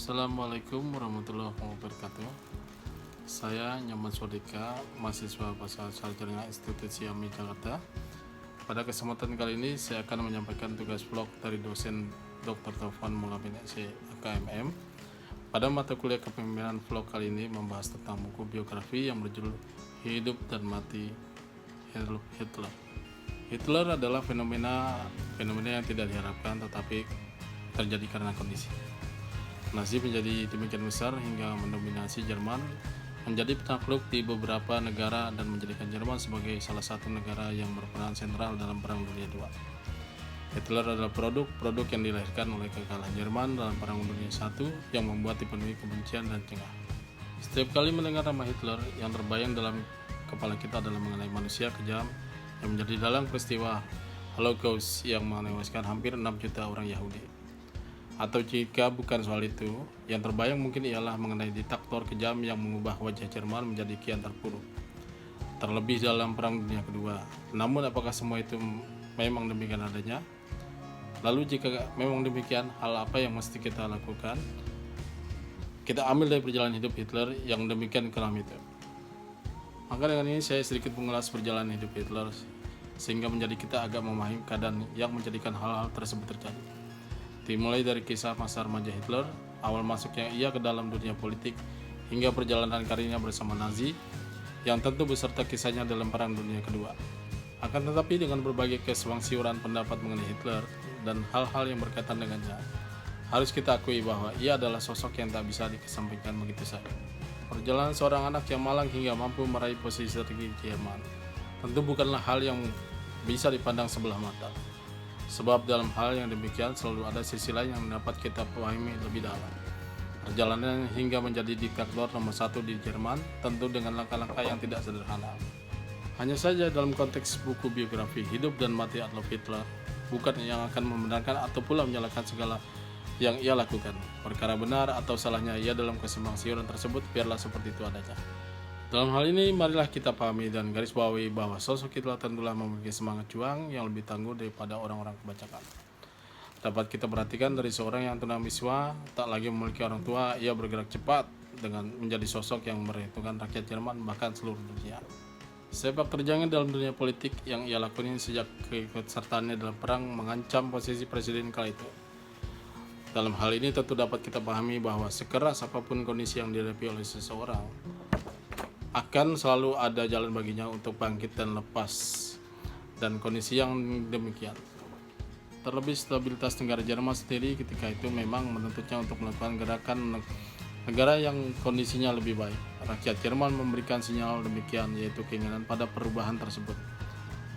Assalamualaikum warahmatullahi wabarakatuh. Saya Nyoman Sodika, mahasiswa Bahasa Sarjana Institut Siami Jakarta. Pada kesempatan kali ini saya akan menyampaikan tugas vlog dari dosen Dr. Taufan Mulamin SC AKMM. Pada mata kuliah kepemimpinan, vlog kali ini membahas tentang buku biografi yang berjudul Hidup dan Mati Hitler. Hitler adalah fenomena yang tidak diharapkan tetapi terjadi karena kondisi. Nazi menjadi demikian besar hingga mendominasi Jerman, menjadi penakluk di beberapa negara dan menjadikan Jerman sebagai salah satu negara yang berperan sentral dalam Perang Dunia II. Hitler adalah produk yang dilahirkan oleh kekalahan Jerman dalam Perang Dunia I yang membuat dipenuhi kebencian dan cengah. Setiap kali mendengar nama Hitler, yang terbayang dalam kepala kita adalah mengenai manusia kejam yang menjadi dalang peristiwa Holocaust yang menewaskan hampir 6 juta orang Yahudi. Atau jika bukan soal itu, yang terbayang mungkin ialah mengenai diktator kejam yang mengubah wajah Jerman menjadi kian terpuruk, terlebih dalam Perang Dunia Kedua. Namun apakah semua itu memang demikian adanya? Lalu jika memang demikian, hal apa yang mesti kita lakukan? Kita ambil dari perjalanan hidup Hitler yang demikian kelam itu. Maka dengan ini saya sedikit mengulas perjalanan hidup Hitler sehingga menjadi kita agak memahami keadaan yang menjadikan hal-hal tersebut terjadi. Dimulai dari kisah masa remaja Hitler, awal masuknya ia ke dalam dunia politik, hingga perjalanan karirnya bersama Nazi, yang tentu beserta kisahnya dalam Perang Dunia Kedua. Akan tetapi dengan berbagai kesewangsiuran pendapat mengenai Hitler dan hal-hal yang berkaitan dengannya, harus kita akui bahwa ia adalah sosok yang tak bisa dikesampingkan begitu saja. Perjalanan seorang anak yang malang hingga mampu meraih posisi tertinggi Jerman tentu bukanlah hal yang bisa dipandang sebelah mata. Sebab dalam hal yang demikian selalu ada sisi lain yang dapat kita pahami lebih dalam. Perjalanan hingga menjadi diktator nomor 1 di Jerman tentu dengan langkah-langkah yang tidak sederhana. Hanya saja dalam konteks buku biografi Hidup dan Mati Adolf Hitler, bukan yang akan membenarkan atau pula menyalahkan segala yang ia lakukan. Perkara benar atau salahnya ia dalam kesimpang-siuran tersebut biarlah seperti itu adanya. Dalam hal ini, marilah kita pahami dan garis bawahi bahwa sosok Hitler tentulah memiliki semangat juang yang lebih tangguh daripada orang-orang kebanyakan. Dapat kita perhatikan dari seorang yang tunawisma, tak lagi memiliki orang tua, ia bergerak cepat dengan menjadi sosok yang meruntuhkan rakyat Jerman bahkan seluruh dunia. Sepak terjangnya dalam dunia politik yang ia lakukan sejak keikutsertaannya dalam perang mengancam posisi presiden kala itu. Dalam hal ini tentu dapat kita pahami bahwa sekeras apapun kondisi yang dihadapi oleh seseorang, akan selalu ada jalan baginya untuk bangkit dan lepas dan kondisi yang demikian. Terlebih stabilitas negara Jerman sendiri ketika itu memang menuntutnya untuk melakukan gerakan negara yang kondisinya lebih baik. Rakyat Jerman memberikan sinyal demikian, yaitu keinginan pada perubahan tersebut.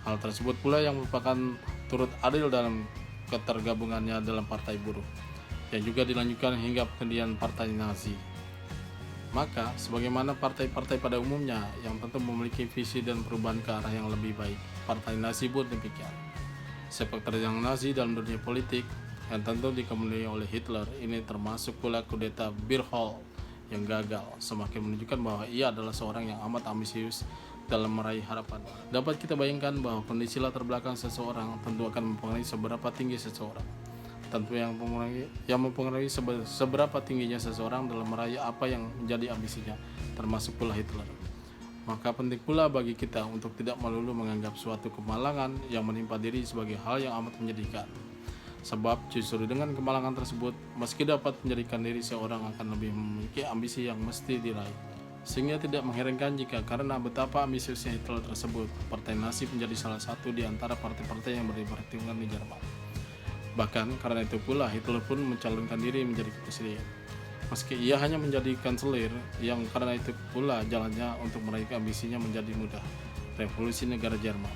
Hal tersebut pula yang merupakan turut adil dalam ketergabungannya dalam partai buruh, yang juga dilanjutkan hingga pendirian partai Nazi. Maka, sebagaimana partai-partai pada umumnya yang tentu memiliki visi dan perubahan ke arah yang lebih baik, partai Nazi pun demikian. Sepak terjang Nazi dalam dunia politik yang tentu dikemudikan oleh Hitler ini termasuk pula kudeta Beerhall yang gagal, semakin menunjukkan bahwa ia adalah seorang yang amat ambisius dalam meraih harapan. Dapat kita bayangkan bahwa kondisi latar belakang seseorang tentu akan mempengaruhi seberapa tinggi seseorang. Tentu yang mempengaruhi seberapa tingginya seseorang dalam meraih apa yang menjadi ambisinya, termasuk pula Hitler. Maka penting pula bagi kita untuk tidak melulu menganggap suatu kemalangan yang menimpa diri sebagai hal yang amat menyedihkan. Sebab justru dengan kemalangan tersebut, meski dapat menjadikan diri seorang akan lebih memiliki ambisi yang mesti diraih. Sehingga tidak mengherankan jika karena betapa ambisiusnya Hitler tersebut, partai Nazi menjadi salah satu di antara partai-partai yang diperhitungkan di Jerman. Bahkan karena itu pula Hitler pun mencalonkan diri menjadi presiden. Meski ia hanya menjadi kanselir, yang karena itu pula jalannya untuk meraih ambisinya menjadi mudah. Revolusi negara Jerman.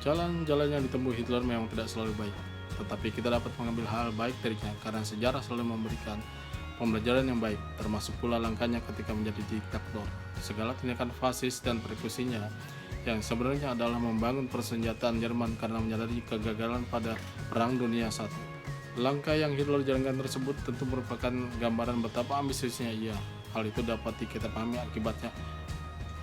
Jalan-jalan yang ditempuh Hitler memang tidak selalu baik, tetapi kita dapat mengambil hal baik darinya karena sejarah selalu memberikan pembelajaran yang baik, termasuk pula langkahnya ketika menjadi diktator. Segala tindakan fasis dan persekusinya yang sebenarnya adalah membangun persenjataan Jerman karena menyadari kegagalan pada Perang Dunia I. Langkah yang Hitler jalankan tersebut tentu merupakan gambaran betapa ambisiusnya ia. Hal itu dapat kita pahami akibatnya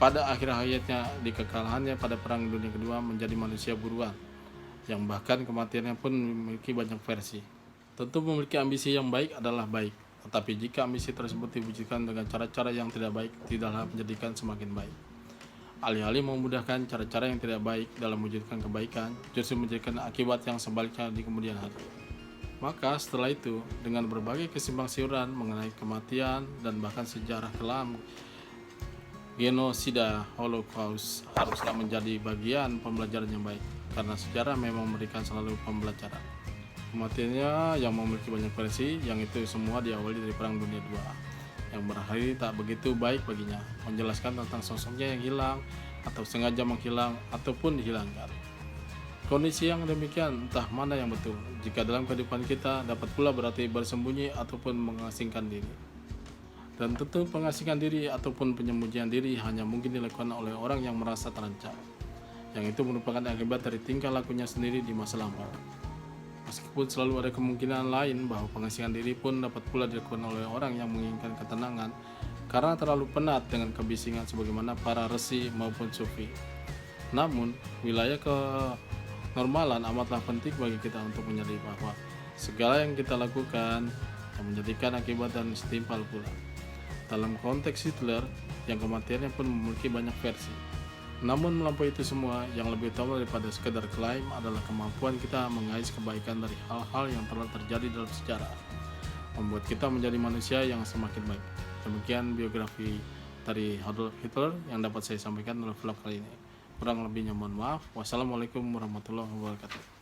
pada akhir hayatnya di kekalahannya pada Perang Dunia Kedua menjadi manusia buruan, yang bahkan kematiannya pun memiliki banyak versi. Tentu memiliki ambisi yang baik adalah baik, Tetapi jika ambisi tersebut diwujudkan dengan cara-cara yang tidak baik, tidaklah menjadikan semakin baik. Alih-alih memudahkan cara-cara yang tidak baik dalam mewujudkan kebaikan, justru menjadikan akibat yang sebaliknya di kemudian hari. Maka setelah itu, dengan berbagai kesimpang siuran mengenai kematian dan bahkan sejarah kelam genosida Holocaust haruslah menjadi bagian pembelajaran yang baik, karena sejarah memang memberikan selalu pembelajaran. Kematiannya yang memiliki banyak versi, yang itu semua diawali dari Perang Dunia II, yang berakhir tak begitu baik baginya, menjelaskan tentang sosoknya yang hilang, atau sengaja menghilang, ataupun dihilangkan. Kondisi yang demikian entah mana yang betul, jika dalam kehidupan kita dapat pula berarti bersembunyi ataupun mengasingkan diri. Dan tentu pengasingan diri ataupun penyembunyian diri hanya mungkin dilakukan oleh orang yang merasa terancam, yang itu merupakan akibat dari tingkah lakunya sendiri di masa lampau. Meskipun selalu ada kemungkinan lain bahwa pengasingan diri pun dapat pula dilakukan oleh orang yang menginginkan ketenangan karena terlalu penat dengan kebisingan sebagaimana para resi maupun sufi. Namun, wilayah kenormalan amatlah penting bagi kita untuk menyadari bahwa segala yang kita lakukan yang menjadikan akibat dan setimpal pula. Dalam konteks Hitler, yang kematiannya pun memiliki banyak versi. Namun melampaui itu semua, yang lebih utama daripada sekedar klaim adalah kemampuan kita mengais kebaikan dari hal-hal yang telah terjadi dalam sejarah, membuat kita menjadi manusia yang semakin baik. Demikian biografi dari Adolf Hitler yang dapat saya sampaikan dalam vlog kali ini. Kurang lebihnya mohon maaf. Wassalamualaikum warahmatullahi wabarakatuh.